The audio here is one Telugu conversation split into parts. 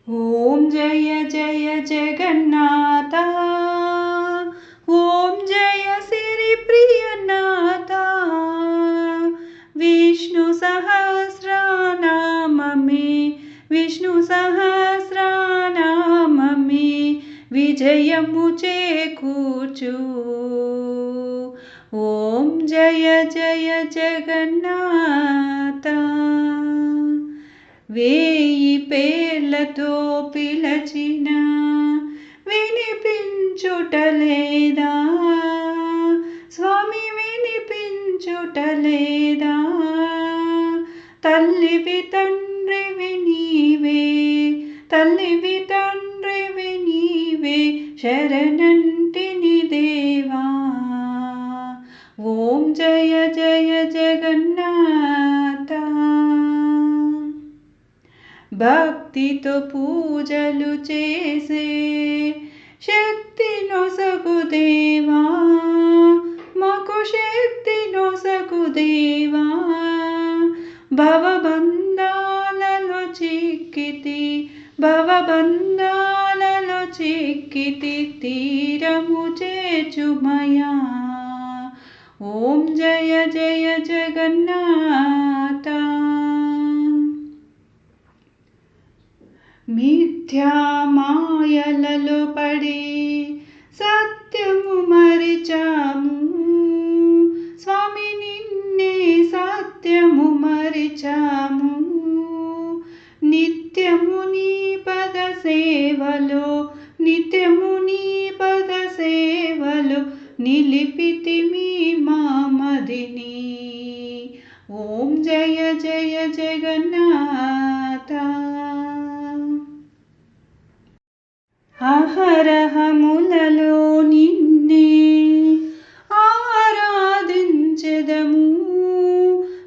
ఓం జయ జయ జగన్నాథ, ఓం జయ సిరి ప్రియనాథ, విష్ణు సహస్రనామమే, విష్ణు సహస్రనామమే విజయము చేకూర్చు. ఓం జయ జయ జగన్నాథ. వేయి పేర్లతో పిలచిన వినిపించుటలేదా స్వామి, వినిపించుటలేదా? తల్లివి తండ్రివి నీవే, తల్లివి తండ్రివి నీవే, శరణంటిని దేవా. ఓం జయ జయ జగన్నాథ. భక్తితో పూజలు చేసే శక్తి నొసగు దేవా, మాకు శక్తి నొసగు దేవా. భవబంధాలలో చిక్కితి, భవబంధాలలో చిక్కితి, తీరము చేర్చుమయా. ఓం జయ జయ జగన్నాథ. మిథ్యా మాయలలో పడి సత్యము మరిచాము స్వామి, నిన్నే సత్యము మరిచాము. నిత్యము నీ పద సేవలో, నిత్యము నీ పద సేవలో నిలిపితిమి మా మదిని. ఓం జయ జయ జగన్నాథ. అహరహములలో నిన్నే ఆరాధించెదము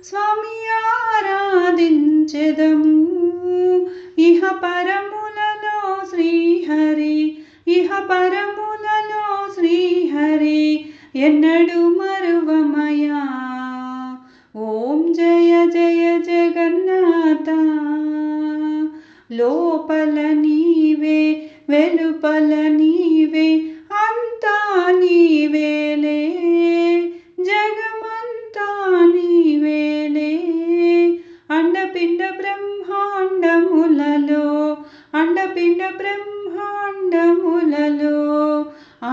స్వామి, ఆరాధించెదము. ఇహ పరములలో శ్రీహరి, ఇహ పరములలో శ్రీహరి, ఎన్నడు మరువమయా. ఓం జయ జయ జగన్నాథ. లోపల నీవే, వెలుపల నీవే, అంతా నీవేలే, జగమంతా నీవేలే. అండపిండ బ్రహ్మాండములలో, అండపిండ బ్రహ్మాండములలో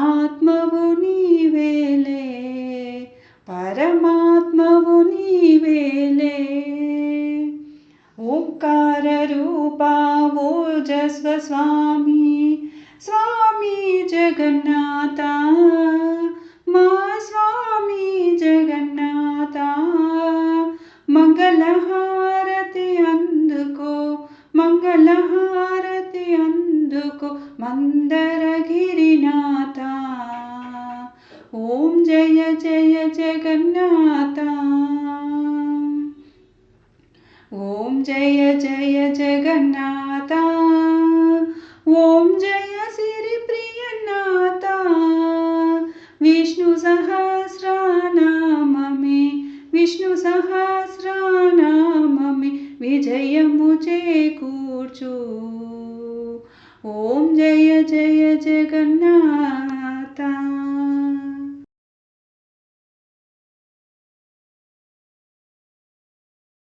ఆత్మవు నీవేలే, పరమాత్మవు నీవేలే. ఓంకార రూపా ఓజస్వ స్వామి, స్వామి జగన్నాథ, మా స్వామి జగన్నాథ. మంగళహారతి అందుకో, మంగళహారతి అందుకో, మందరగిరినాథ. ఓం జయ జయ జగన్నాథ. ఓం జయ జయ జగన్నాథ. ఓం జయ సిరి ప్రియనాథ. విష్ణు సహస్రనామమే, విష్ణు సహస్రనామమే విజయము చే